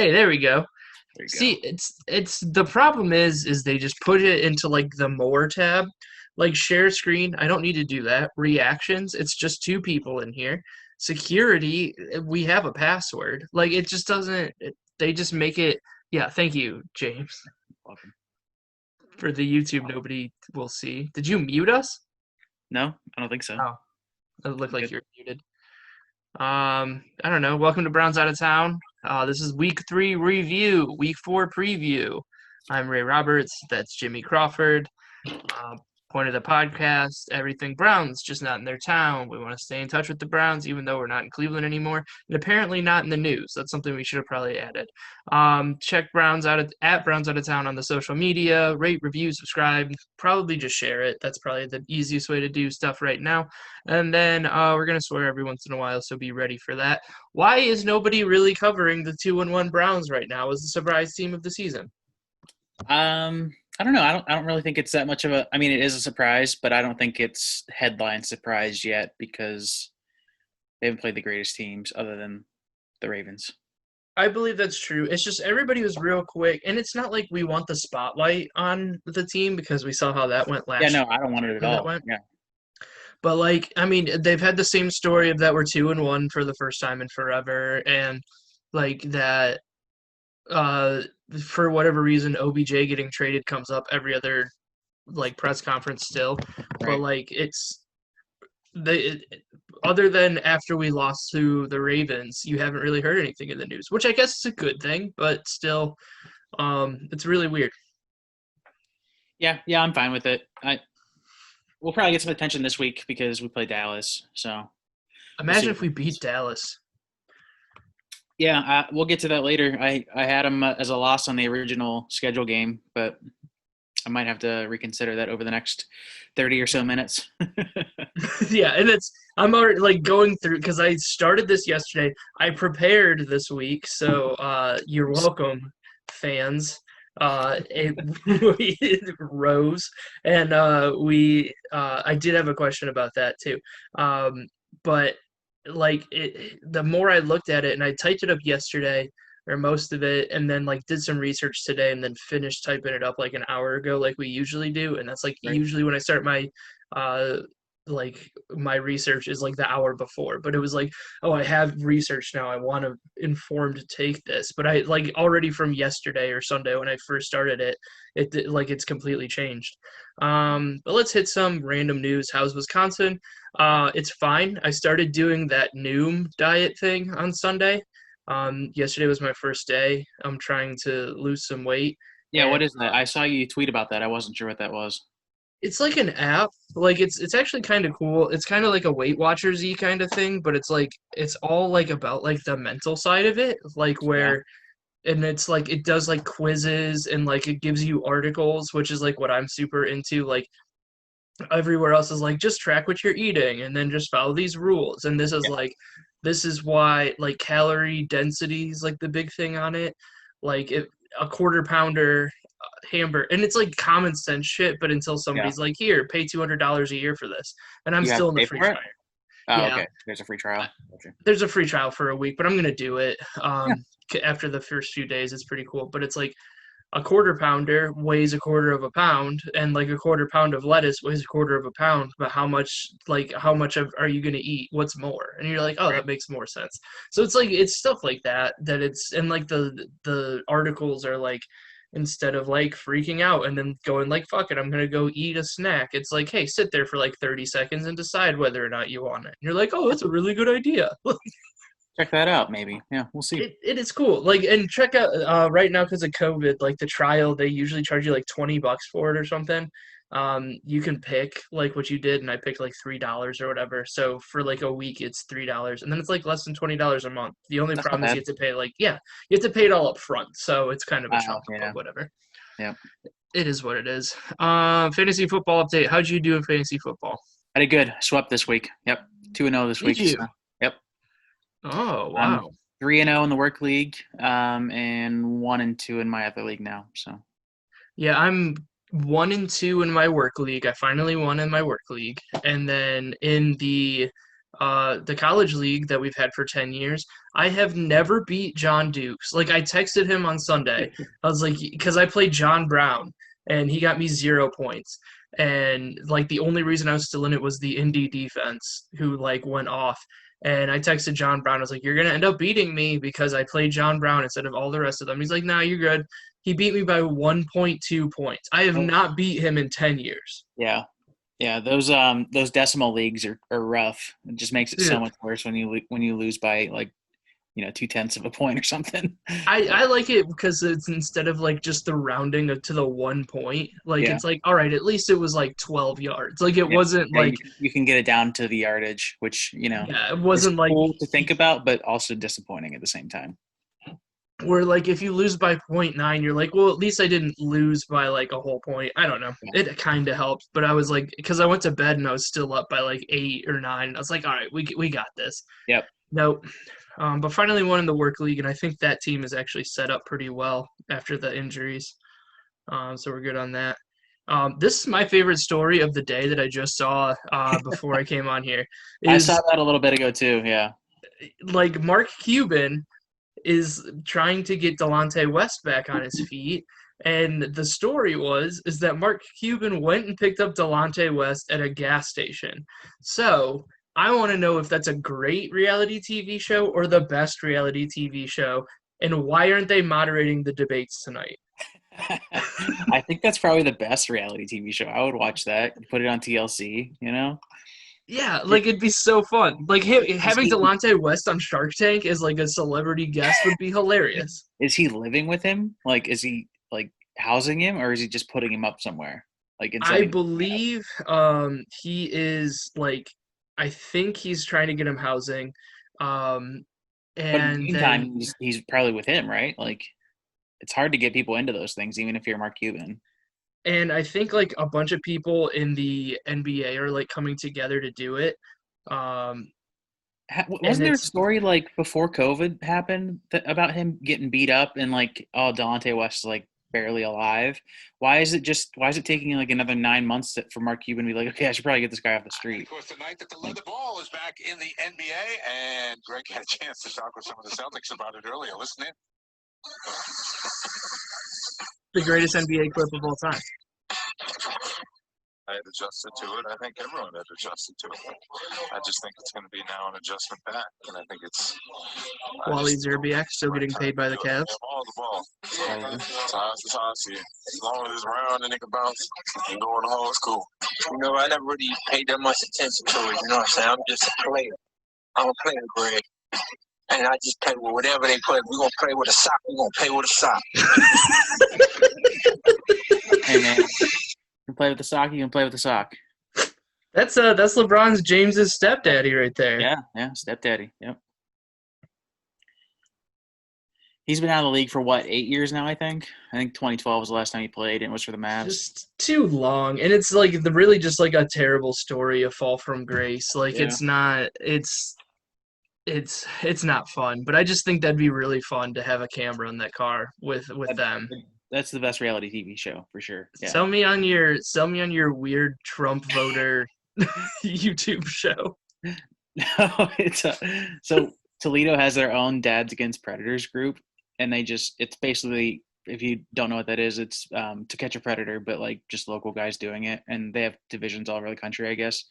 Hey, there we go. There you go. See, it's the problem is they just put it into like the more tab, like share screen. I don't need to do that. Reactions, it's just two people in here. Security, we have a password. Like it just doesn't. They just make it. Yeah, thank you, James, Welcome. for the YouTube. Nobody will see. Did you mute us? No, I don't think so. Oh, it looked I'm like good. you were muted. I don't know. Welcome to Browns Out of Town. This is week 3 review, week 4 preview. I'm Ray Roberts. That's Jimmy Crawford. Uh, Point of the podcast, everything Browns, just not in their town. We want to stay in touch with the Browns, even though we're not in Cleveland anymore, and apparently not in the news. That's something we should have probably added. Check Browns out at Browns Out of Town on the social media. Rate, review, subscribe. Probably just share it. That's probably the easiest way to do stuff right now. And then we're gonna swear every once in a while, so be ready for that. Why is nobody really covering the 2-1 Browns right now as the surprise team of the season? I don't know. I don't really think it's that much of a. I mean, it is a surprise, but I don't think it's headline surprise yet because they haven't played the greatest teams other than the Ravens. I believe that's true. It's just everybody was real quick, and it's not like we want the spotlight on the team because we saw how that went Yeah, last no, year. I don't How want it at terribly that all. went. Yeah, But like, I mean, they've had the same story of that we're 2-1 for the first time in forever, and like that. Uh, for whatever reason, OBJ getting traded comes up every other like press conference still, but right. like it's they other than after we lost to the Ravens, you haven't really heard anything in the news, which I guess is a good thing, but still, it's really weird. Yeah, I'm fine with it. We'll probably get some attention this week because we play Dallas, so we'll see Imagine what if we beat happens. Dallas. Yeah, we'll get to that later. I had them as a loss on the original schedule game, but I might have to reconsider that over the next 30 or so minutes. Yeah, and it's I'm already like going through because I started this yesterday. I prepared this week, so you're Nice. welcome, fans. It we rose, and we I did have a question about that too. But like the more I looked at it, and I typed it up yesterday or most of it, and then like did some research today, and then finished typing it up like an hour ago, like we usually do, and that's like Right. usually when I start my uh like my research is like the hour before, but it was like, oh, I have research now, I want to informed take this, but I like already from yesterday or Sunday when I first started it like it's completely changed. But let's hit some random news. How's Wisconsin? It's fine. I started doing that Noom diet thing on Sunday. Yesterday was my first day. I'm trying to lose some weight, Yeah, and what is that? I saw you tweet about that. I wasn't sure what that was. it's like an app. Like it's actually kind of cool. It's kind of like a Weight Watchers y kind of thing, but it's like it's all like about like the mental side of it, like Yeah. where and it's like it does like quizzes and like it gives you articles, which is like what I'm super into. Like everywhere else is like just track what you're eating and then just follow these rules. And this is Yeah. like this is why like calorie density is like the big thing on it. Like if a quarter pounder hamburger and it's like common sense shit, but until Yeah. somebody's like, here, pay $200 a year for this. And I'm You have still to in the pay free for it? trial. Oh, Yeah. okay. There's a free trial. Gotcha. There's a free trial for a week, but I'm gonna do it. Yeah. After the first few days, it's pretty cool. But it's like a quarter pounder weighs a quarter of a pound, and like a quarter pound of lettuce weighs a quarter of a pound. But how much of are you gonna eat? What's more? And you're like, oh, Right. that makes more sense. So it's like it's stuff like that that it's and like the articles are like instead of like freaking out and then going like fuck it I'm gonna go eat a snack, it's like hey, sit there for like 30 seconds and decide whether or not you want it, and you're like, oh, Yeah. that's a really good idea. Check that out, maybe. Yeah, we'll see. It is cool. Like, and check out right now because of COVID, like the trial, they usually charge you like $20 for it or something. You can pick like what you did, and I picked like $3 or whatever. So for like a week, it's $3, and then it's like less than $20 a month. The only That's not problem is you bad. have to pay like yeah, you have to pay it all up front. So it's kind of a chunk, Yeah. but whatever. Yeah. It is what it is. Fantasy football update. How'd you do in fantasy football? I did good. Swept this week. Yep. 2-0 this Did week. you? So, yep. Oh I'm wow. 3-0 in the work league, and 1-2 in my other league now. So, Yeah, I'm 1-2 in my work league. I finally won in my work league. And then in the the college league that we've had for 10 years, I have never beat John Dukes. Like I texted him on Sunday. I was like, because I played John Brown and he got me 0 points. And like the only reason I was still in it was the Indy defense who like went off. And I texted John Brown. I was like, "You're gonna end up beating me because I played John Brown instead of all the rest of them." He's like, "Nah, you're good." He beat me by 1.2 points. I have Oh, not beat him in 10 years. yeah. Yeah, those decimal leagues are rough. It just makes it so Dude, much worse when you lose by like 2/10 of a point or something. I like it because it's instead of like just the rounding to the 1 point, like Yeah, it's like, all right, at least it was like 12 yards. Like it yeah, wasn't yeah. like, You can get it down to the yardage, which yeah, it is wasn't like cool to think about, but also disappointing at the same time. where like if you lose by point 0.9, you're like, well, at least I didn't lose by like a whole point. I don't know. Yeah. It kind of helped, but I was like, because I went to bed and I was still up by like 8 or 9. I was like, all right, we got this. Yep. Nope. But finally won in the work league, and I think that team is actually set up pretty well after the injuries. So we're good on that. This is my favorite story of the day that I just saw before I came on here. I saw Is that a little bit ago too. Yeah. like Mark Cuban is trying to get Delonte West back on his feet. And the story is that Mark Cuban went and picked up Delonte West at a gas station. So I want to know if that's a great reality TV show or the best reality TV show, and why aren't they moderating the debates tonight? I think that's probably the best reality TV show. I would watch that. Put it on TLC. Yeah, like it'd be so fun. Like Is having he Delonte West on Shark Tank as like a celebrity guest would be hilarious. is he living with him? Like, is he like housing him, or is he just putting him up somewhere, like and I setting? believe he is like I think he's trying to get him housing. Um But in the and then meantime, he's probably with him, right? Like, it's hard to get people into those things, even if you're Mark Cuban. and I think like a bunch of people in the NBA are like coming together to do it. Um and Wasn't there a it's story like before COVID happened about him getting beat up and like, oh, Delonte West is like barely alive? Why is it taking like another 9 months for Mark Cuban to be like, okay, I should probably get this guy off the And street? of course, tonight that the Like, leather ball is back in the NBA, and Greg had a chance to talk with some of the Celtics about it earlier. Listen in. the greatest NBA clip of all time. I had adjusted to it. I think everyone had adjusted to it. I just think it's going to be now an adjustment back, and I think it's Wally Zerbiak still getting paid by the Cavs. The ball. oh, It's how I see it. As long as it's round and it can bounce and go in the hole, it's cool. I never really paid that much attention to it. You know what I'm saying? I'm just a player. I'm a player, Greg. And I just play with whatever they play. If we're going to play with a sock, we're going to play with a sock. hey man, you can play with the sock. You can play with the sock. That's LeBron's James's stepdaddy right there. Yeah, stepdaddy. Yep. He's been out of the league for what, 8 years now? I think 2012 was the last time he played, and it was for the Mavs. Just too long, and it's like really just like a terrible story, a fall from grace. Like Yeah. it's not fun, but I just think that'd be really fun to have a camera in that car with them. That's the best reality TV show for sure. Yeah. Sell me on your weird Trump voter YouTube show. No, so Toledo has their own Dads Against Predators group, and it's basically, if you don't know what that is, it's To Catch a Predator, but like just local guys doing it, and they have divisions all over the country, I guess.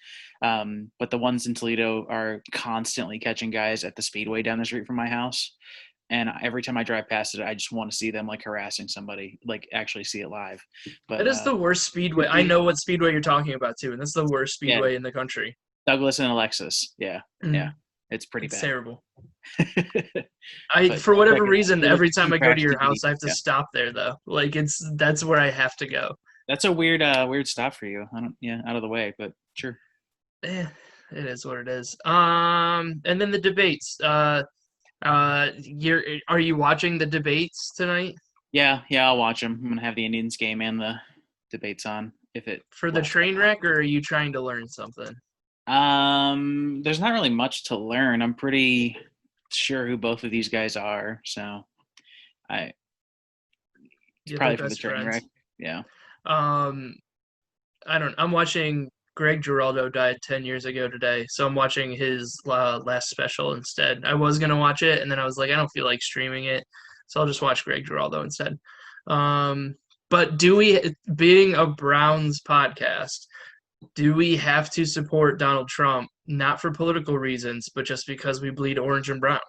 But the ones in Toledo are constantly catching guys at the speedway down the street from my house, and every time I drive past it, I just want to see them like harassing somebody, like actually see it live. But That is the worst speedway. I know what speedway you're talking about too, and that's the worst Yeah. speedway in the country. Douglas and Alexis, yeah, Mhm. it's pretty It's bad. terrible. But For whatever like, reason, it looks every time I go to crash your TV. house, I have to Yeah. stop there though. Like that's where I have to go. That's a weird stop for you. Out of the way, but sure. Eh, it is what it is. And then the debates. Are you watching the debates tonight Yeah, I'll watch them. I'm gonna have the Indians game and the debates on if it. for the train wreck, or are you trying to learn something? There's not really much to learn. I'm pretty sure who both of these guys are, so I You're probably the for the best train friends. wreck. Yeah. I'm watching Greg Giraldo died 10 years ago today, so I'm watching his last special instead. I was gonna watch it, and then I was like, I don't feel like streaming it, so I'll just watch Greg Giraldo instead. But being a Browns podcast, do we have to support Donald Trump, not for political reasons, but just because we bleed orange and brown?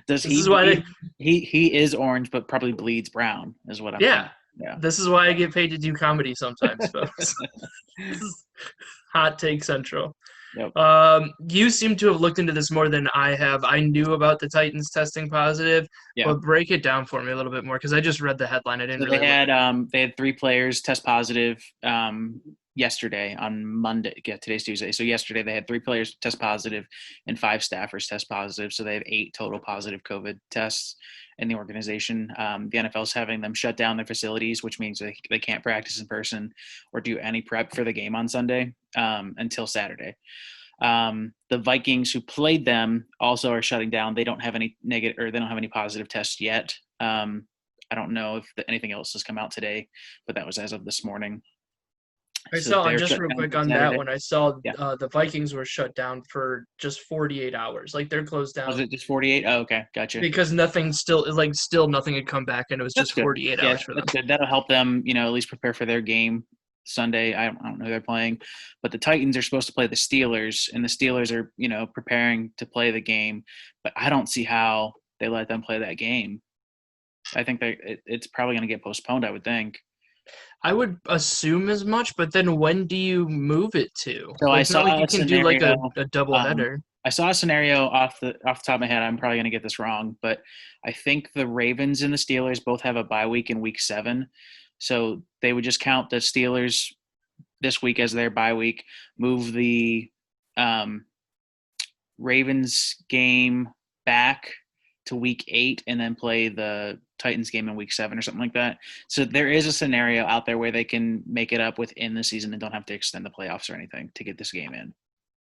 Does This is why he is orange, but probably bleeds brown, is what I'm Yeah. thinking. Yeah. This is why I get paid to do comedy sometimes, folks. This is Hot Take Central. Yep. You seem to have looked into this more than I have. I knew about the Titans testing positive, Yeah. but break it down for me a little bit more because I just read the headline. I didn't So really. they had 3 players test positive yesterday on Monday. Yeah, today's Tuesday. So yesterday they had 3 players test positive and 5 staffers test positive. So they have 8 total positive COVID tests in the organization. The NFL is having them shut down their facilities, which means they can't practice in person or do any prep for the game on Sunday until Saturday. The Vikings, who played them, also are shutting down. They don't have any negative, or they don't have any positive tests yet. I don't know if anything else has come out today, but that was as of this morning. I So saw they're just shut real down quick for on that Saturday. one. I saw Yeah. the Vikings were shut down for just 48 hours. Like they're closed down. Was it just 48? Oh, okay, gotcha. Because still nothing had come back, and it was That's just good. 48 Yeah, hours for them. that's good. That'll help them, at least prepare for their game Sunday. I don't know who they're playing, but the Titans are supposed to play the Steelers, and the Steelers are, preparing to play the game. But I don't see how they let them play that game. I think it's probably going to get postponed, I would think. I would assume as much, but then when do you move it to? So I It's not saw like you a can do like scenario, a double header. I saw a scenario off the top of my head. I'm probably going to get this wrong, but I think the Ravens and the Steelers both have a bye week in week 7. So they would just count the Steelers this week as their bye week, move the Ravens game back to week 8, and then play the Titans game in week 7 or something like that. So there is a scenario out there where they can make it up within the season and don't have to extend the playoffs or anything to get this game in.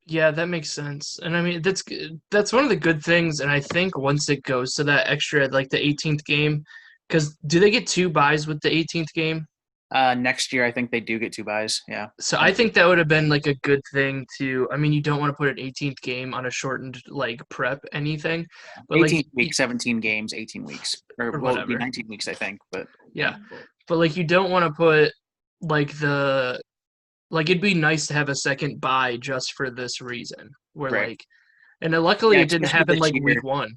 Yeah, that makes sense. And I mean, that's one of the good things. And I think once it goes to that extra, like the 18th game, because do they get 2 byes with the 18th game? Next year, I think they do get 2 byes. Yeah. So I think that would have been like a good thing to. I mean, you don't want to put an 18th game on a shortened like prep anything, but 18 like weeks, 17 games, 18 weeks, or Or well, it'd be whatever. 19 weeks, I think. But yeah, but like you don't want to put like it'd be nice to have a second bye just for this reason. Where Right. like, and then luckily Yeah, it didn't especially happen this like year. week 1.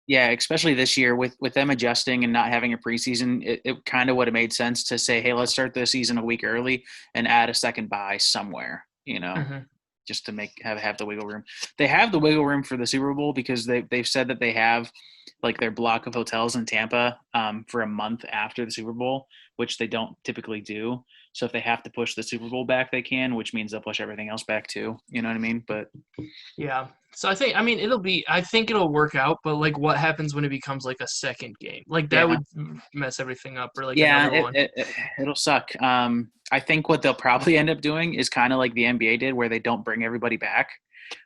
Yeah, especially this year with them adjusting and not having a preseason, it kind of would have made sense to say, hey, let's start the season a week early and add a second bye somewhere, Mhm. just to have the wiggle room. They have the wiggle room for the Super Bowl because they've said that they have like their block of hotels in Tampa for a month after the Super Bowl, which they don't typically do. So if they have to push the Super Bowl back, they can, which means they'll push everything else back too. You know what I mean? But Yeah. So I think I think it'll work out, but like what happens when it becomes like a second game? Like that Yeah. would mess everything up or like yeah, another one. it'll suck. I think what they'll probably end up doing is kind of like the NBA did, where they don't bring everybody back.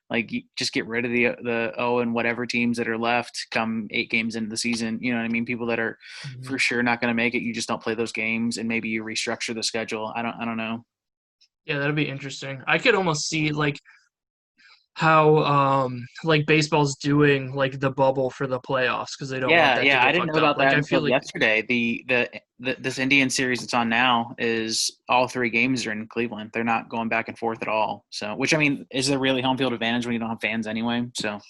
Like you just get rid of the and whatever teams that are left come 8 games into the season. You know what I mean? People that are for sure not going to make it, you just don't play those games, and maybe you restructure the schedule. I don't know. Yeah, that'd be interesting. I could almost see like how like baseball's doing like the bubble for the playoffs because they don't want that to get I didn't fucked know up. about Like that I feel until like yesterday. This Indian series that's on now is all 3 games are in Cleveland. They're not going back and forth at all. So, which I mean, is there really home field advantage when you don't have fans anyway? So,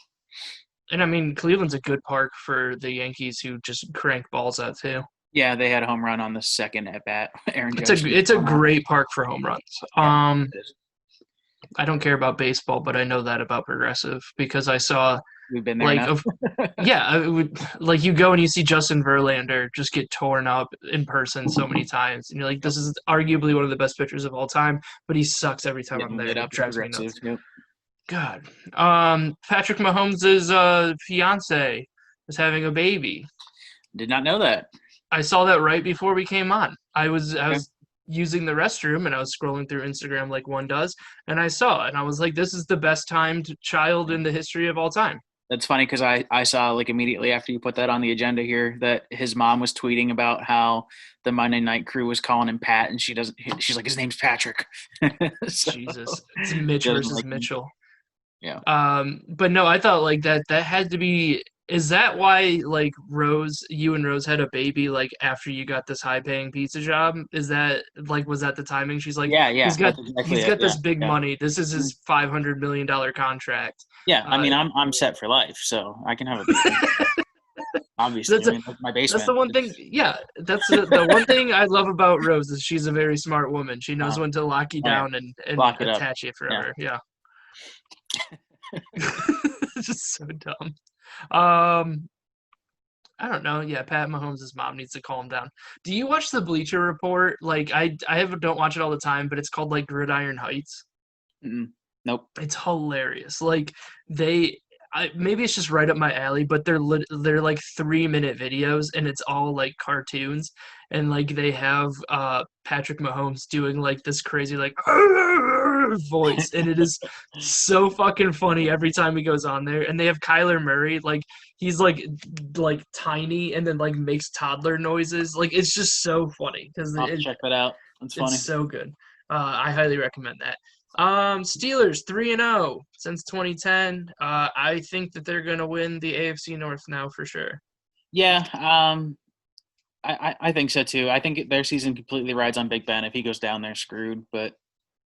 and I mean Cleveland's a good park for the Yankees who just crank balls out too. yeah, they had a home run on the second at bat. Aaron It's Judge. a great park for home runs. Yeah, it is. I don't care about baseball, but I know that about Progressive because I saw We've been there like enough. yeah, I would like you go and you see Justin Verlander just get torn up in person so many times, and you're like, this is arguably one of the best pitchers of all time, but he sucks every time I'm Getting there. lit It up drives me Progressive. nuts. Yep. God. Patrick Mahomes' fiance is having a baby. Did not know that. I saw that right before we came on. I was using the restroom and I was scrolling through Instagram like one does, and I saw it and I was like, this is the best timed child in the history of all time. That's funny because I saw like immediately after you put that on the agenda here that his mom was tweeting about how the Monday Night Crew was calling him Pat, and she's like, his name's Patrick. So, Jesus, it's Mitch she doesn't versus like him. Mitchell. Yeah. But no, I thought like that had to be. Is that why like you and Rose had a baby like after you got this high paying pizza job? Is that like was that the timing? She's like, Yeah, he's got that's exactly he's it. got this Yeah, big yeah. money. This is his $500 million contract. Yeah, I Uh, mean, I'm set for life, so I can have a baby. Obviously, that's I mean, that's my basement. that's the one thing. Yeah, that's the one thing I love about Rose is she's a very smart woman. She knows when to lock you Oh, yeah. down and Lock it up. attach you forever. Yeah. It's just so dumb. I don't know. Yeah, Pat Mahomes' mom needs to calm down. Do you watch the Bleacher Report? Like don't watch it all the time, but it's called like Gridiron Heights. Nope. It's hilarious. Like maybe it's just right up my alley, but they're like 3-minute videos and it's all like cartoons and like they have Patrick Mahomes doing like this crazy like voice and it is so fucking funny every time he goes on there. And they have Kyler Murray, like he's like tiny and then like makes toddler noises. Like it's just so funny because I'll have to check that out. That's funny. it's so good. I highly recommend that. Steelers 3-0 since 2010. I think that they're gonna win the AFC North now for sure. Yeah, I think so too. I think their season completely rides on Big Ben. If he goes down, they're screwed. But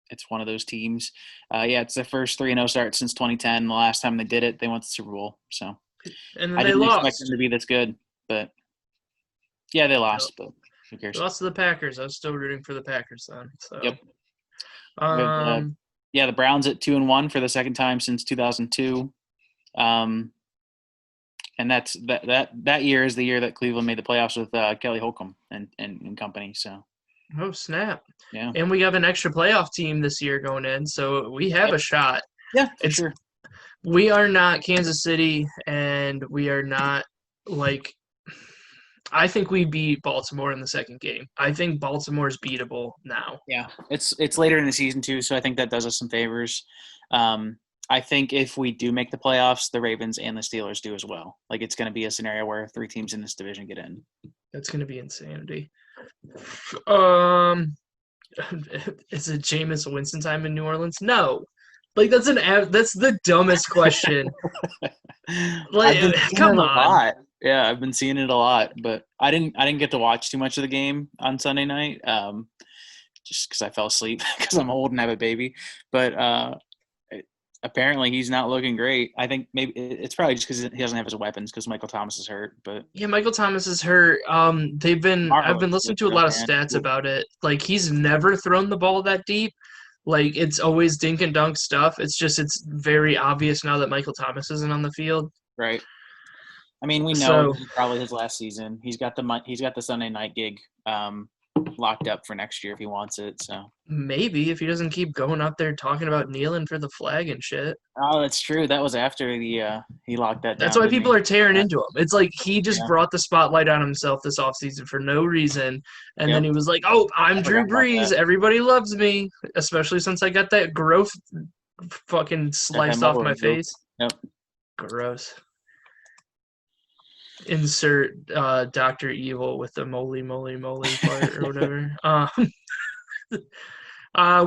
it's one of those teams. Yeah, it's their first 3-0 start since 2010. The last time they did it, they went to the Super Bowl. So And then I they didn't expect lost. them to be this good, but yeah, they lost. But who cares? They lost to the Packers. I was still rooting for the Packers then. So Yep. Yeah, the Browns at 2-1 for the second time since 2002. And that year is the year that Cleveland made the playoffs with Kelly Holcomb and company. So oh snap! yeah, And we have an extra playoff team this year going in, so we have a shot. yeah, for sure. We are not Kansas City, and we are not like. I think we beat Baltimore in the second game. I think Baltimore is beatable now. Yeah, it's later in the season too, so I think that does us some favors. I think if we do make the playoffs, the Ravens and the Steelers do as well. Like it's going to be a scenario where 3 teams in this division get in. That's going to be insanity. Is it Jameis Winston time in New Orleans? No. Like that's the dumbest question. Like come on. Yeah, I've been seeing it a lot, but I didn't get to watch too much of the game on Sunday night, just because I fell asleep because I'm old and have a baby. But apparently he's not looking great. I think maybe it's probably just because he doesn't have his weapons because Michael Thomas is hurt. But yeah, Michael Thomas is hurt. I've been listening to a lot of stats about it. Like he's never thrown the ball that deep. Like it's always dink and dunk stuff. It's very obvious now that Michael Thomas isn't on the field. Right. I mean, we know this is probably his last season. He's got the Sunday night gig locked up for next year if he wants it. So maybe if he doesn't keep going up there talking about kneeling for the flag and shit. Oh, that's true. That was after he locked that down. That's why people are tearing into him. It's like he just brought the spotlight on himself this offseason for no reason. And then he was like, oh, I'm Drew Brees. Everybody loves me, especially since I got that growth fucking sliced off my face. Yep. Gross. Insert Dr. Evil with the moly part or whatever.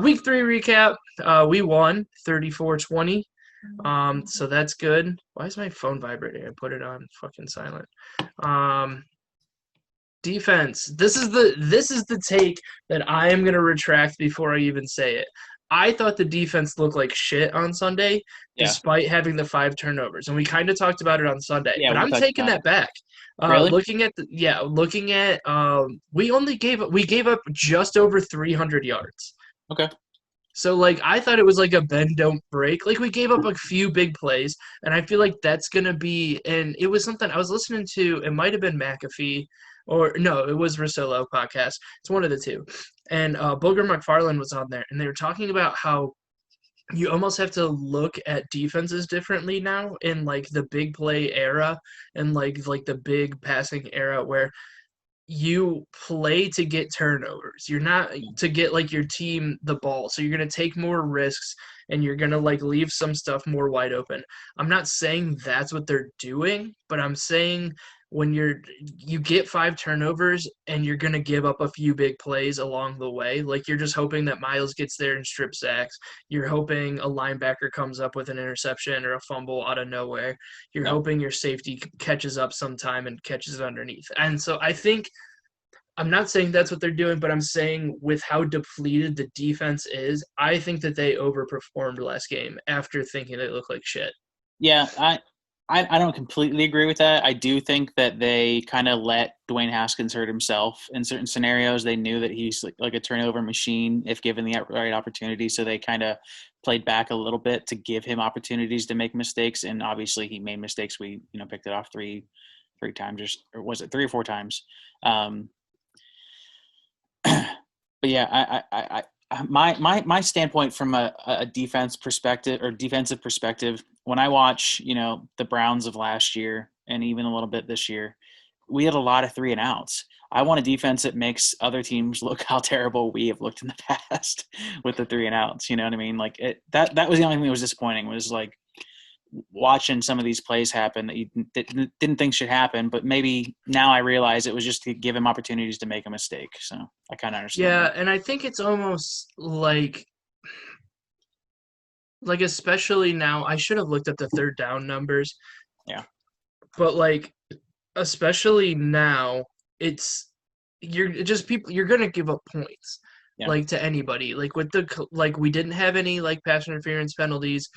Week 3 recap. We won 34-20. So that's good. Why is my phone vibrating? I put it on fucking silent. Defense. This is the take that I am gonna retract before I even say it. I thought the defense looked like shit on Sunday, despite having the 5 turnovers, and we kind of talked about it on Sunday. Yeah, but I'm taking that back. Really? Looking at we gave up just over 300 yards. Okay. So like I thought it was like a bend don't break. Like we gave up a few big plays, and I feel like that's gonna be. And it was something I was listening to. It might have been McAfee. Or no, it was Rosillo podcast. It's one of the two. And Booger McFarland was on there, and they were talking about how you almost have to look at defenses differently now in like the big play era and like the big passing era where you play to get turnovers. You're not to get like your team the ball. So you're going to take more risks and you're going to like leave some stuff more wide open. I'm not saying that's what they're doing, but I'm saying when you get 5 turnovers and you're going to give up a few big plays along the way, like you're just hoping that Miles gets there and strip sacks. You're hoping a linebacker comes up with an interception or a fumble out of nowhere. You're hoping your safety catches up sometime and catches it underneath. And so I think I'm not saying that's what they're doing, but I'm saying with how depleted the defense is, I think that they overperformed last game after thinking they look like shit. Yeah, I don't completely agree with that. I do think that they kind of let Dwayne Haskins hurt himself in certain scenarios. They knew that he's like a turnover machine if given the right opportunity. So they kind of played back a little bit to give him opportunities to make mistakes. And obviously he made mistakes. We, picked it off three times, or was it 3 or 4 times? But yeah, my standpoint from a defensive perspective, when I watch, the Browns of last year and even a little bit this year, we had a lot of 3 and outs. I want a defense that makes other teams look how terrible we have looked in the past with the 3 and outs. You know what I mean? Like that was the only thing that was disappointing, was like watching some of these plays happen that you didn't think should happen, but maybe now I realize it was just to give him opportunities to make a mistake. So I kind of understand. Yeah, that. and I think it's almost like especially now, I should have looked at the third down numbers. Yeah. But like especially now, you're going to give up points. Yeah. Like to anybody, like we didn't have any like pass interference penalties.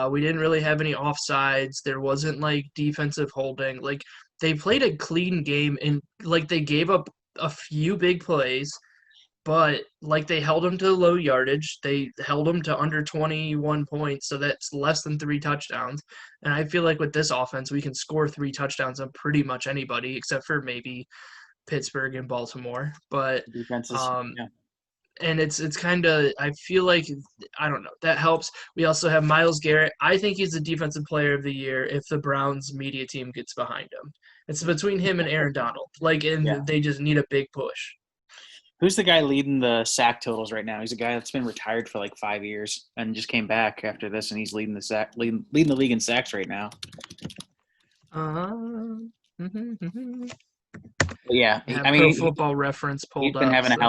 We didn't really have any offsides. There wasn't like defensive holding. Like they played a clean game and like they gave up a few big plays, but like they held them to low yardage. They held them to under 21 points, so that's less than 3 touchdowns. And I feel like with this offense, we can score 3 touchdowns on pretty much anybody except for maybe Pittsburgh and Baltimore. But defenses, yeah. And it's kind of, I feel like, I don't know, that helps. We also have Myles Garrett. I think he's the defensive player of the year if the Browns media team gets behind him. It's between him and Aaron Donald. They just need a big push. Who's the guy leading the sack totals right now? He's a guy that's been retired for like 5 years and just came back after this, and he's leading the league in sacks right now. But yeah, I mean, Pro Football Reference pulled he's been up, having a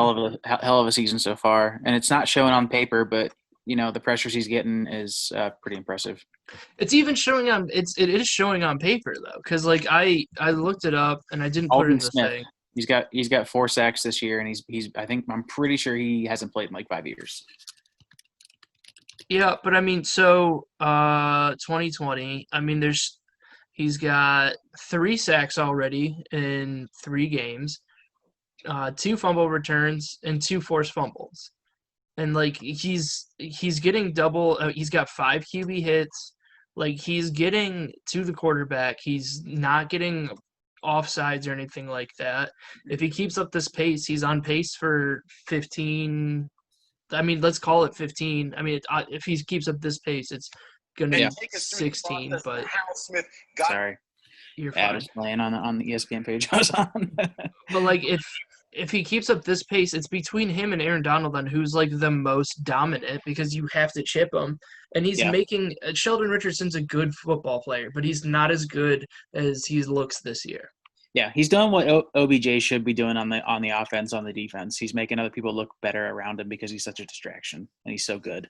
hell of a season so far, and it's not showing on paper, but the pressures he's getting is pretty impressive. It's even showing on it is showing on paper though, because like I looked it up and I didn't put it in the thing. He's got 4 sacks this year, and I'm pretty sure he hasn't played in like 5 years. Yeah, but I mean, so 2020. I mean, he's got 3 sacks already in 3 games, 2 fumble returns, and 2 forced fumbles. And like he's getting double. He's got 5 QB hits. Like he's getting to the quarterback. He's not getting offsides or anything like that. If he keeps up this pace, he's on pace for 15. I mean, let's call it 15. I mean, if he keeps up this pace, it's going to be 16. But sorry, you're fine. I was playing on the ESPN page I was on. But like if he keeps up this pace, it's between him and Aaron Donald on who's like the most dominant, because you have to chip him. And he's making Sheldon Richardson's a good football player, but he's not as good as he looks this year. Yeah, he's doing what OBJ should be doing on the offense, on the defense. He's making other people look better around him because he's such a distraction and he's so good.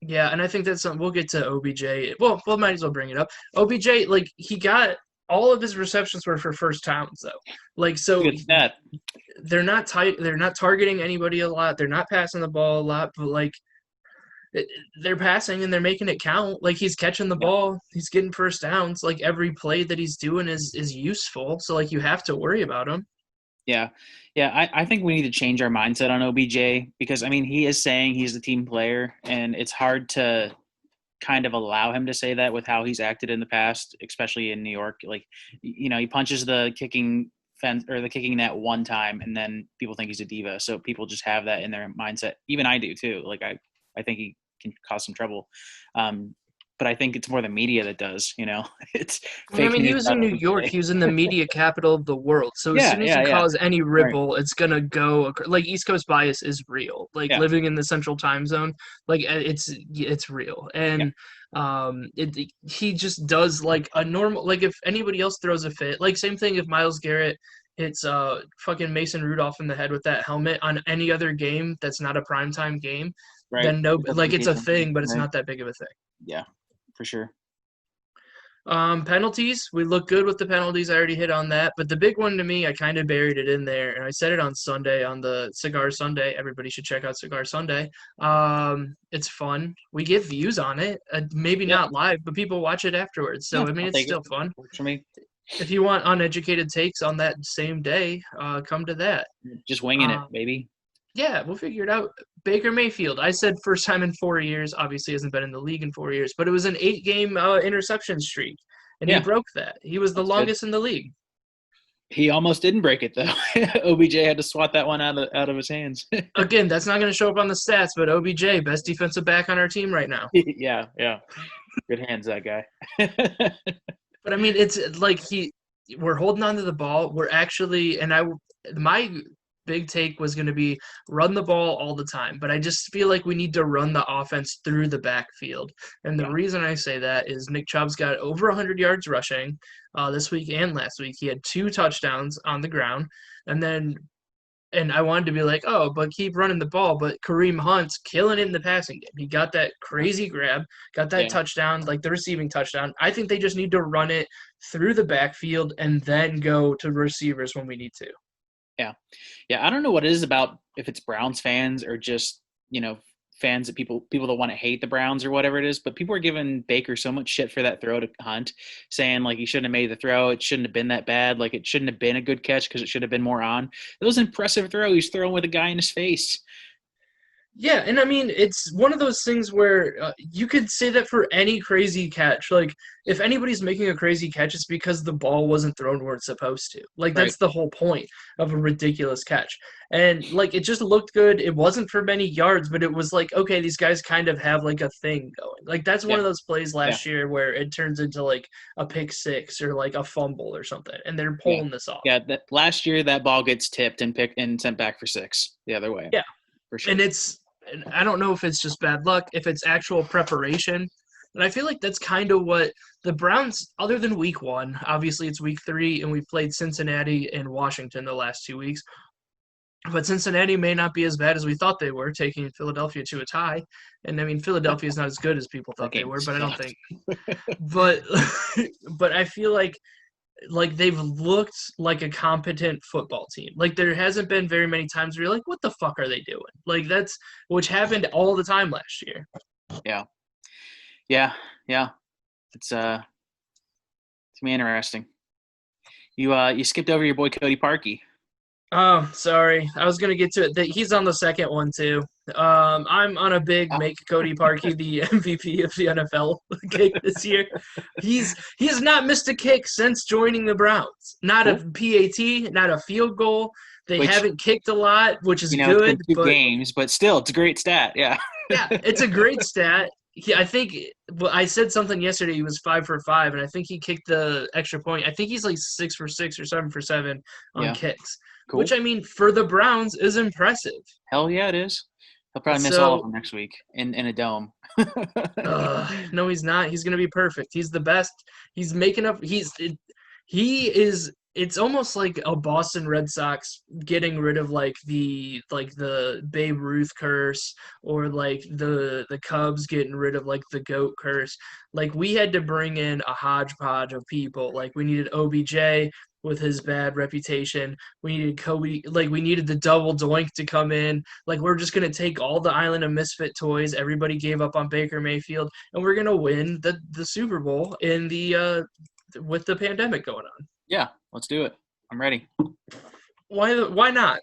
Yeah, and I think that's something we'll get to OBJ. Well, might as well bring it up. OBJ, like he got all of his receptions were for first downs though. Like so they're not targeting anybody a lot. They're not passing the ball a lot, but like they're passing and they're making it count. Like he's catching the ball, he's getting first downs. Like every play that he's doing is useful. So like you have to worry about him. Yeah. I think we need to change our mindset on OBJ because I mean he is saying he's the team player, and it's hard to kind of allow him to say that with how he's acted in the past, especially in New York. Like he punches the kicking fence or the kicking net one time, and then people think he's a diva. So people just have that in their mindset. Even I do too. Like I think he can cause some trouble. but I think it's more the media that does. It's I fake mean, he news was about in New OBJ. York. He was in the media capital of the world. So as Yeah, soon as yeah, you yeah. cause any Right. ripple, it's gonna go like East Coast bias is real. Like Yeah, living in the Central Time Zone, like it's real. yeah, And he just does like a normal like if anybody else throws a fit, like same thing if Miles Garrett hits fucking Mason Rudolph in the head with that helmet on any other game that's not a primetime game, right. then no, It doesn't like get it's a attention, thing, but it's right? not that big of a thing. Yeah, for sure. Penalties. We look good with the penalties. I already hit on that. But the big one to me, I kind of buried it in there. And I said it on Sunday on the Cigar Sunday. Everybody should check out Cigar Sunday. It's fun. We get views on it. Maybe Yep. not live, but people watch it afterwards. So, Yeah, I mean, I'll it's take it. still fun. Works for me. If you want uneducated takes on that same day, come to that. Just winging it, Uh, baby. Yeah, we'll figure it out. Baker Mayfield. I said first time in 4 years. Obviously, hasn't been in the league in 4 years, but it was an 8-game interception streak, and he Yeah, broke that. He was the that's good. longest in the league. He almost didn't break it though. OBJ had to swat that one out of his hands. Again, that's not going to show up on the stats, but OBJ, best defensive back on our team right now. Yeah. Good hands, that guy. But I mean, it's like we're holding on to the ball. We're actually, my big take was going to be run the ball all the time, but I just feel like we need to run the offense through the backfield. And the reason I say that is Nick Chubb's got over 100 yards rushing this week and last week. He had 2 touchdowns on the ground, and I wanted to be like, oh, but keep running the ball. But Kareem Hunt's killing it in the passing game. He got that crazy grab, got that touchdown, like the receiving touchdown. I think they just need to run it through the backfield and then go to receivers when we need to. Yeah. I don't know what it is about, if it's Browns fans or just, fans that people that want to hate the Browns or whatever it is, but people are giving Baker so much shit for that throw to Hunt, saying like he shouldn't have made the throw. It shouldn't have been that bad. Like it shouldn't have been a good catch because it should have been more on. It was an impressive throw. He's throwing with a guy in his face. Yeah, and I mean, it's one of those things where you could say that for any crazy catch. Like, if anybody's making a crazy catch, it's because the ball wasn't thrown where it's supposed to. Like, that's the whole point of a ridiculous catch. And, like, it just looked good. It wasn't for many yards, but it was like, okay, these guys kind of have, like, a thing going. Like, that's one of those plays last year where it turns into, like, a pick six or, like, a fumble or something, and they're pulling this off. Yeah, last year that ball gets tipped and sent back for 6 the other way. Yeah. For sure. And I don't know if it's just bad luck, if it's actual preparation. And I feel like that's kind of what the Browns, other than week 1, obviously it's week 3, and we've played Cincinnati and Washington the last 2 weeks. But Cincinnati may not be as bad as we thought they were, taking Philadelphia to a tie. And I mean, Philadelphia is not as good as people thought they were, but I don't think. But I feel like they've looked like a competent football team. Like there hasn't been very many times where you're like, what the fuck are they doing? Like which happened all the time last year. Yeah. It's gonna be interesting. You skipped over your boy Cody Parkey. Oh, sorry. I was gonna get to it. He's on the second one too. I'm on a big make Cody Parkey the MVP of the NFL kick this year. He has not missed a kick since joining the Browns. Not a PAT, not a field goal. They haven't kicked a lot, which is good. It's been 2 games, but still, it's a great stat. Yeah. Yeah, it's a great stat. I think I said something yesterday. He was 5 for 5, and I think he kicked the extra point. I think he's like 6 for 6 or 7 for 7 on kicks. Cool. Which, I mean, for the Browns is impressive. Hell yeah, it is. He'll probably miss all of them next week in a dome. No, he's not. He's going to be perfect. He's the best. He's making up. It's almost like a Boston Red Sox getting rid of like the Babe Ruth curse, or like the Cubs getting rid of like the GOAT curse. Like we had to bring in a hodgepodge of people. Like we needed OBJ with his bad reputation. We needed Kobe, like we needed the double doink to come in. Like we're just gonna take all the island of misfit toys everybody gave up on Baker Mayfield, and we're gonna win the Super Bowl in the with the pandemic going on. Yeah, let's do it. I'm ready. Why not?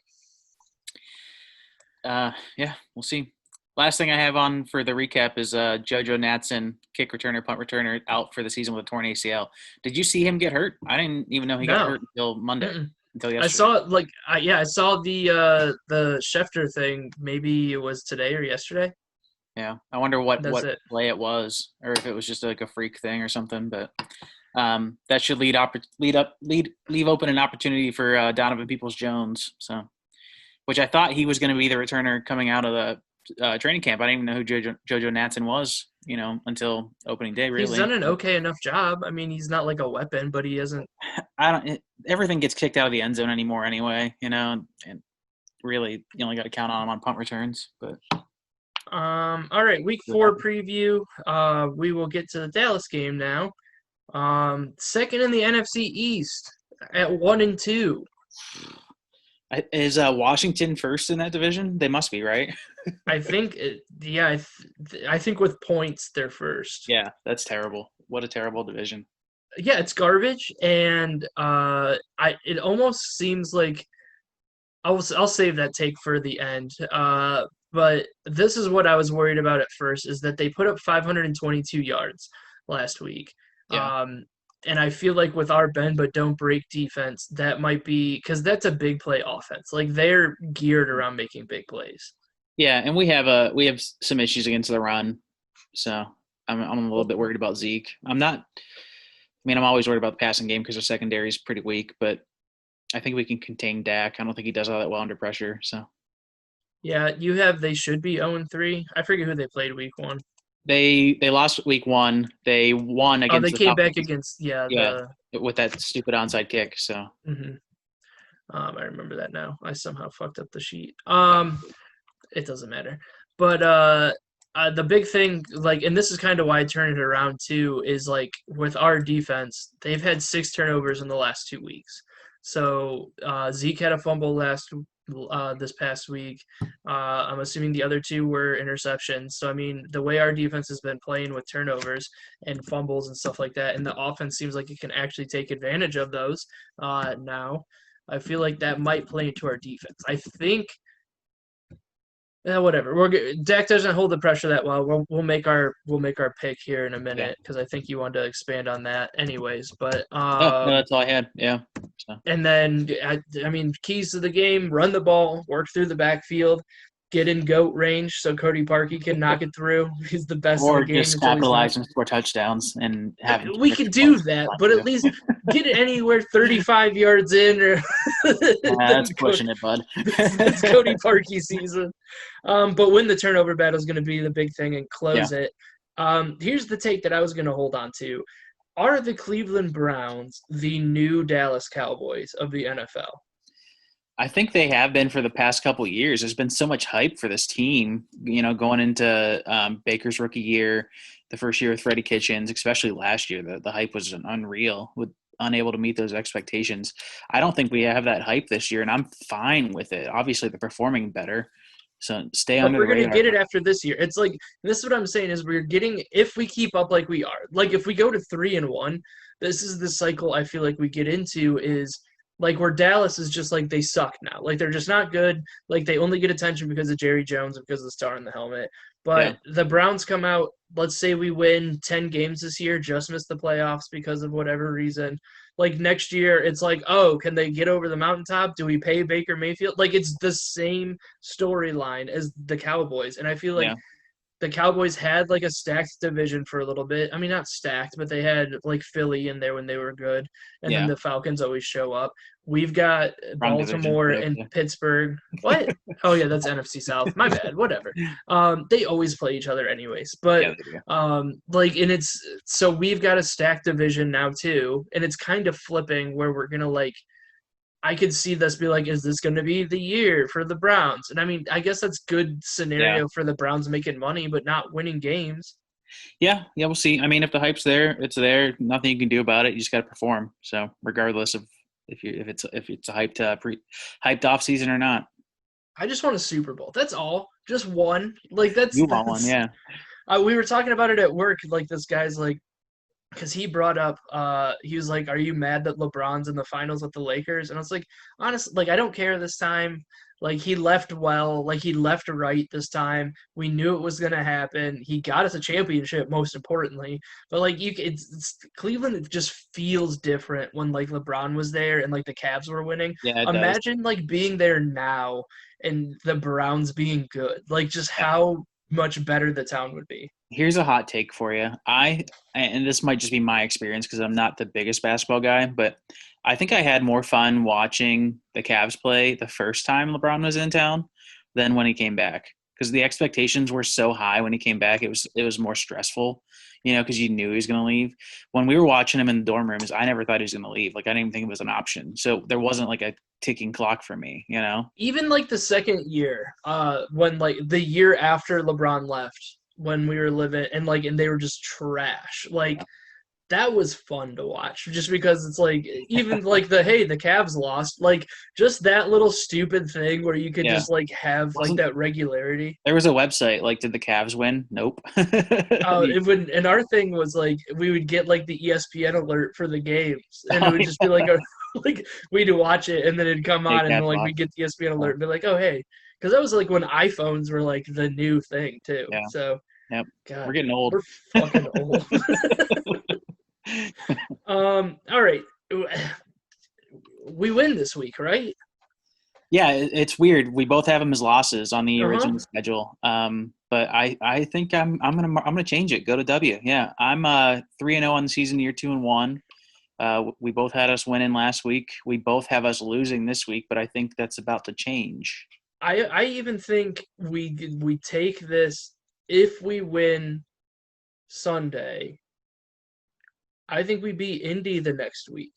Yeah, we'll see. Last thing I have on for the recap is JoJo Natson, kick returner, punt returner, out for the season with a torn ACL. Did you see him get hurt? I didn't even know he got hurt until Monday. Until yesterday. I saw it. I saw the Schefter thing. Maybe it was today or yesterday. Yeah, I wonder what That's it. play it was, or if it was just like a freak thing or something. But that should leave open an opportunity for Donovan Peoples-Jones. So, which I thought he was going to be the returner coming out of the training camp. I didn't even know who JoJo Natson was, until opening day. He's Really, done an okay enough job. I mean, he's not like a weapon, but he isn't. Everything gets kicked out of the end zone anymore anyway. And really, you only got to count on him on punt returns. But All right, week 4 preview. We will get to the Dallas game now. Second in the NFC East at 1-2. Is Washington first in that division? They must be, right? I think, I think with points they're first. Yeah, that's terrible. What a terrible division. Yeah, it's garbage, and it almost seems like I'll save that take for the end. But this is what I was worried about at first, is that they put up 522 yards last week. Yeah. And I feel like with our bend but don't break defense, that might be – because that's a big play offense. Like, they're geared around making big plays. Yeah, and we have some issues against the run, so I'm a little bit worried about Zeke. I'm always worried about the passing game because our secondary is pretty weak, but I think we can contain Dak. I don't think he does all that well under pressure. So Yeah, they should be 0-3. I forget who they played week 1. they lost week 1. They won against. They the came back Falcons. against With that stupid onside kick. So I remember that now. I somehow fucked up the sheet. It doesn't matter. But the big thing, like, and this is kind of why I turned it around too, is like with our defense, they've had 6 turnovers in the last 2 weeks. So Zeke had a fumble this past week. I'm assuming the other 2 were interceptions. So, I mean, the way our defense has been playing with turnovers and fumbles and stuff like that, and the offense seems like it can actually take advantage of those now, I feel like that might play into our defense. I think whatever. Dak doesn't hold the pressure that well. We'll make our pick here in a minute because I think you wanted to expand on that, anyways. But no, that's all I had. Yeah. So. And then I mean, keys to the game: run the ball, work through the backfield, get in goat range so Cody Parkey can knock it through. He's the best in the game. Or just capitalize and score touchdowns and have. We could do that, but at least get it anywhere 35 yards in. Or that's pushing it, bud. It's Cody Parkey season. But win the turnover battle is going to be the big thing and close it. Here's the take that I was going to hold on to. Are the Cleveland Browns the new Dallas Cowboys of the NFL? I think they have been for the past couple of years. There's been so much hype for this team, going into Baker's rookie year, the first year with Freddie Kitchens, especially last year. The hype was unreal, unable to meet those expectations. I don't think we have that hype this year, and I'm fine with it. Obviously, they're performing better. So stay under the radar. We're going to get it after this year. It's like, this is what I'm saying, is we're getting, if we keep up like we are, like if we go to 3-1, this is the cycle I feel like we get into, is like where Dallas is just like they suck now. Like they're just not good. Like they only get attention because of Jerry Jones and because of the star in the helmet. But the Browns come out, let's say we win 10 games this year, just miss the playoffs because of whatever reason. Like next year, it's like, oh, can they get over the mountaintop? Do we pay Baker Mayfield? Like it's the same storyline as the Cowboys. And I feel like the Cowboys had like a stacked division for a little bit. I mean, not stacked, but they had like Philly in there when they were good. And then the Falcons always show up. We've got Baltimore and Pittsburgh. What? Oh, yeah, that's NFC South. My bad. Whatever. They always play each other anyways. But, and it's – so we've got a stacked division now too. And it's kind of flipping where we're going to like – I could see this be like, is this going to be the year for the Browns? And I mean, I guess that's good scenario for the Browns making money but not winning games. Yeah, we'll see. I mean, if the hype's there, it's there. Nothing you can do about it. You just got to perform. So regardless of if it's a hyped off season or not. I just want a Super Bowl. That's all. Just one. Like that's you want one, yeah. We were talking about it at work. Like this guy's like, because he brought up, he was like, "Are you mad that LeBron's in the finals with the Lakers?" And I was like, honestly, like I don't care this time. Like he left well, like he left right this time. We knew it was gonna happen. He got us a championship, most importantly. But like it's Cleveland. It just feels different when like LeBron was there and like the Cavs were winning. Yeah, imagine like being there now and the Browns being good. Like just how much better the town would be. Here's a hot take for you. And this might just be my experience because I'm not the biggest basketball guy, but I think I had more fun watching the Cavs play the first time LeBron was in town than when he came back. Because the expectations were so high when he came back, it was more stressful, because you knew he was going to leave. When we were watching him in the dorm rooms, I never thought he was going to leave. Like I didn't even think it was an option. So there wasn't like a ticking clock for me, Even like the second year, when like the year after LeBron left, when we were living and they were just trash. Like that was fun to watch just because it's like even like the Cavs lost, like just that little stupid thing where you could Yeah. just like have like that regularity. There was a website like, did the Cavs win? Nope. It would, and our thing was like we would get like the ESPN alert for the games, and it would just be like like we'd watch it, and then it'd come on, and like we'd get the ESPN alert, and be like, oh hey, because that was like when iPhones were like the new thing too. Yeah. So Yep. God, We're getting old. We're fucking old. All right. We win this week, right? Yeah, it's weird. We both have them as losses on the original schedule. But I think I'm gonna change it. Go to W. Yeah, I'm 3-0 on the season, year 2-1. We both had us winning last week. We both have us losing this week, but I think that's about to change. I even think we take this if we win Sunday. I think we beat Indy the next week.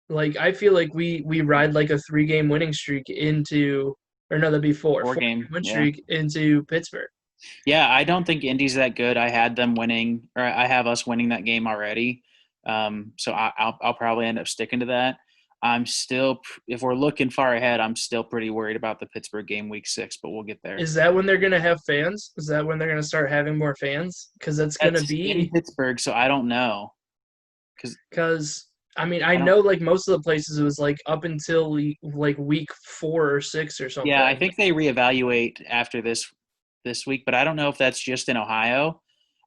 Like I feel like we ride like a 3-game winning streak into, or no, that'd be four-game win streak into Pittsburgh. Yeah, I don't think Indy's that good. I had them winning, or I have us winning that game already. So I'll probably end up sticking to that. I'm still, if we're looking far ahead, I'm still pretty worried about the Pittsburgh game week 6, but we'll get there. Is that when they're going to have fans? Is that when they're going to start having more fans? Because that's going to be in Pittsburgh, so I don't know. Because I mean, I know like most of the places it was like up until like week 4 or 6 or something. Yeah, I think they reevaluate after this week, but I don't know if that's just in Ohio.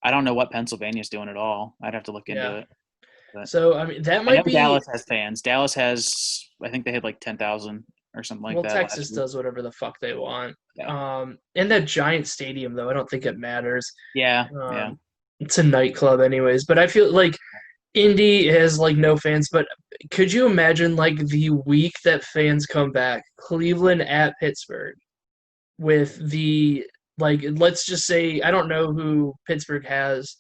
I don't know what Pennsylvania's doing at all. I'd have to look into it. But so I mean, that might be. Dallas has fans. Dallas has, I think they had like 10,000 or something like that. Well, Texas does whatever the fuck they want. Yeah. In that giant stadium, though, I don't think it matters. Yeah, It's a nightclub, anyways. But I feel like Indy has like no fans. But could you imagine like the week that fans come back, Cleveland at Pittsburgh, with the like, let's just say I don't know who Pittsburgh has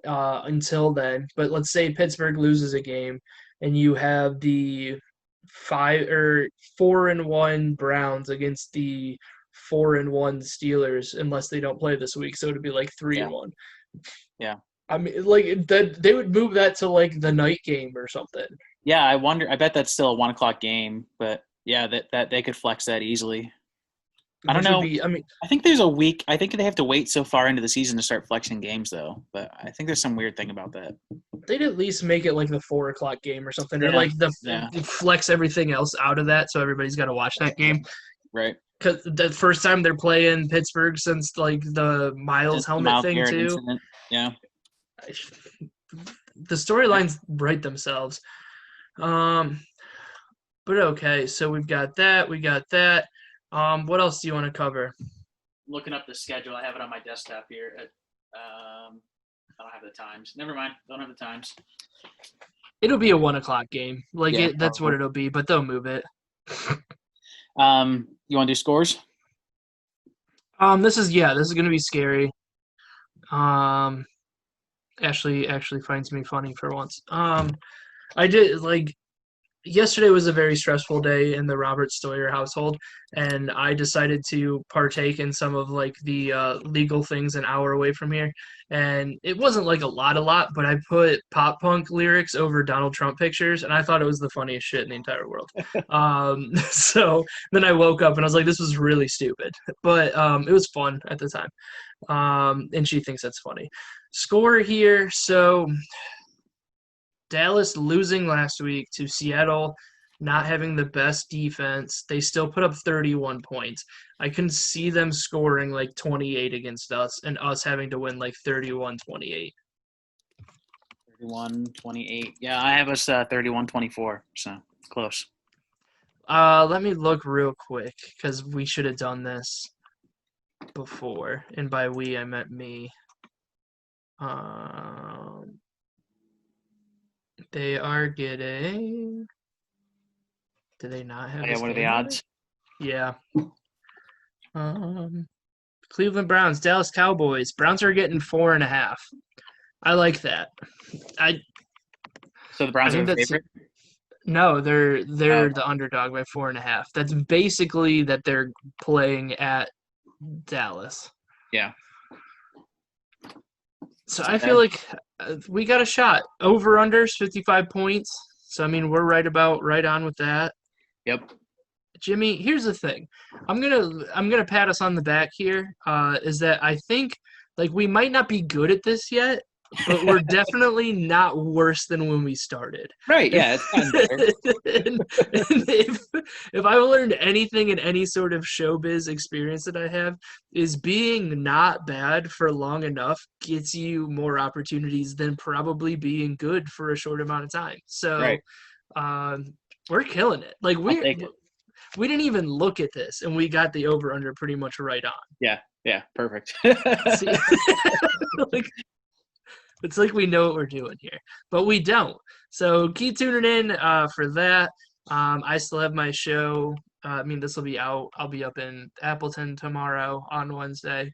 until then, but let's say Pittsburgh loses a game, and you have the 4-1 Browns against the 4-1 Steelers, unless they don't play this week, so it'd be like 3-1. Yeah. I mean, like that they would move that to like the night game or something. Yeah, I wonder. I bet that's still a 1:00 game, but yeah, that they could flex that easily. I don't know. I think there's a week. I think they have to wait so far into the season to start flexing games, though. But I think there's some weird thing about that. They'd at least make it like the 4:00 game or something, or like flex everything else out of that, so everybody's got to watch that game. Right. Because the first time they're playing Pittsburgh since like the Miles helmet thing too. Incident. Yeah. The storylines write themselves. But okay, so we've got that. We got that. What else do you want to cover? Looking up the schedule, I have it on my desktop here. I don't have the times. Never mind. Don't have the times. It'll be a 1:00 game. Like that's what it'll be, but they'll move it. You want to do scores? This is gonna be scary. Ashley finds me funny for once. I did like yesterday was a very stressful day in the Robert Stoyer household, and I decided to partake in some of like the legal things an hour away from here. And it wasn't like a lot, but I put pop punk lyrics over Donald Trump pictures, and I thought it was the funniest shit in the entire world. So then I woke up and I was like, this was really stupid, but it was fun at the time. And she thinks that's funny. Score here, so Dallas losing last week to Seattle, not having the best defense. They still put up 31 points. I can see them scoring like 28 against us and us having to win like 31-28. 31-28. Yeah, I have us 31-24, so close. Let me look real quick because we should have done this. before, and by we I meant me. They are getting. Do they not have? Yeah, this what are the game already? odds? Yeah. Cleveland Browns, Dallas Cowboys. Browns are getting 4.5. I like that. So the Browns I are think the that's favorite? no, they're Oh. the underdog by 4.5. That's basically that they're playing at Dallas. Yeah. So That's I not feel bad. like we got a shot. Over unders 55 points. So I mean we're right on with that. Yep. Jimmy, here's the thing. I'm gonna pat us on the back here. Is that I think like we might not be good at this yet, but we're definitely not worse than when we started. Right, yeah, it's gotten better. and if I've learned anything in any sort of showbiz experience that I have, is being not bad for long enough gets you more opportunities than probably being good for a short amount of time. So Right. we're killing it. Like I'll take it. we didn't even look at this, and we got the over under pretty much right on. Yeah, perfect. See, like, it's like we know what we're doing here, but we don't. So keep tuning in for that. I still have my show. I mean, this will be out. I'll be up in Appleton tomorrow on Wednesday.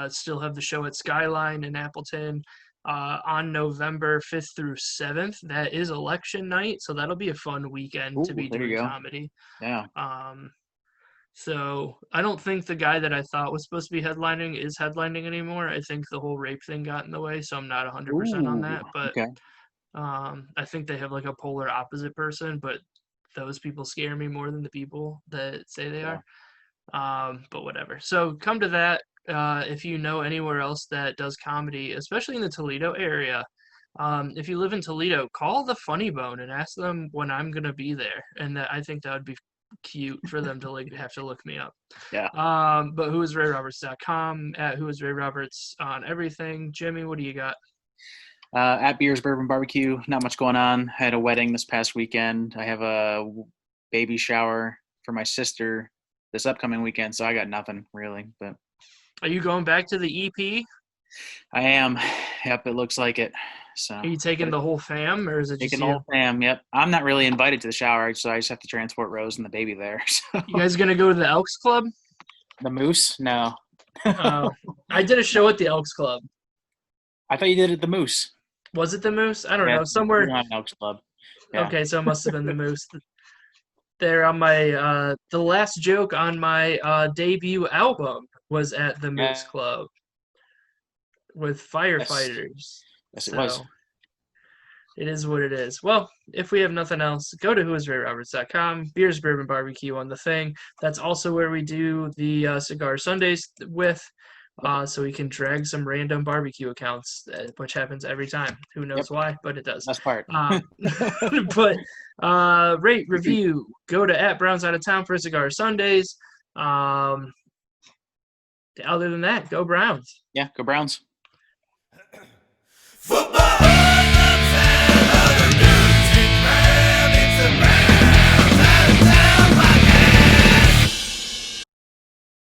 Still have the show at Skyline in Appleton on November 5th through 7th. That is election night, so that'll be a fun weekend to Ooh, be there you doing go. comedy. Yeah. So I don't think the guy that I thought was supposed to be headlining is headlining anymore. I think the whole rape thing got in the way, so I'm not 100% on that. But Okay. I think they have like a polar opposite person, but those people scare me more than the people that say they Yeah. are. But whatever. So come to that. If you know anywhere else that does comedy, especially in the Toledo area, if you live in Toledo, call the Funny Bone and ask them when I'm gonna be there, and I think that would be cute for them to like have to look me up. Yeah. But whoisrayroberts.com, at whoisrayroberts on everything. Jimmy, what do you got? At Beers Bourbon Barbecue, not much going on. I had a wedding this past weekend. I have a baby shower for my sister this upcoming weekend, so I got nothing really. But Are you going back to the EP? I am. Yep, it looks like it. So Are you taking the whole fam, or is it just taking the you? whole fam. Yep. I'm not really invited to the shower, so I just have to transport Rose and the baby there. So. You guys gonna go to the Elks Club? The Moose? No. I did a show at the Elks Club. I thought you did it at the Moose. Was it the Moose? I don't Yeah, know. Somewhere. we don't have an Elks Club. Yeah. Okay, so it must have been the Moose. There on my the last joke on my debut album was at the Moose Club with firefighters. Yes, it was. So it is what it is. Well, if we have nothing else, go to whoisrayroberts.com. Beers, Bourbon, Barbecue on the thing. That's also where we do the Cigar Sundays with. So we can drag some random barbecue accounts, which happens every time. Who knows why, but it does. Best part. But rate, review, go to @Browns Out of Town for Cigar Sundays. Other than that, go Browns. Yeah, go Browns. Football!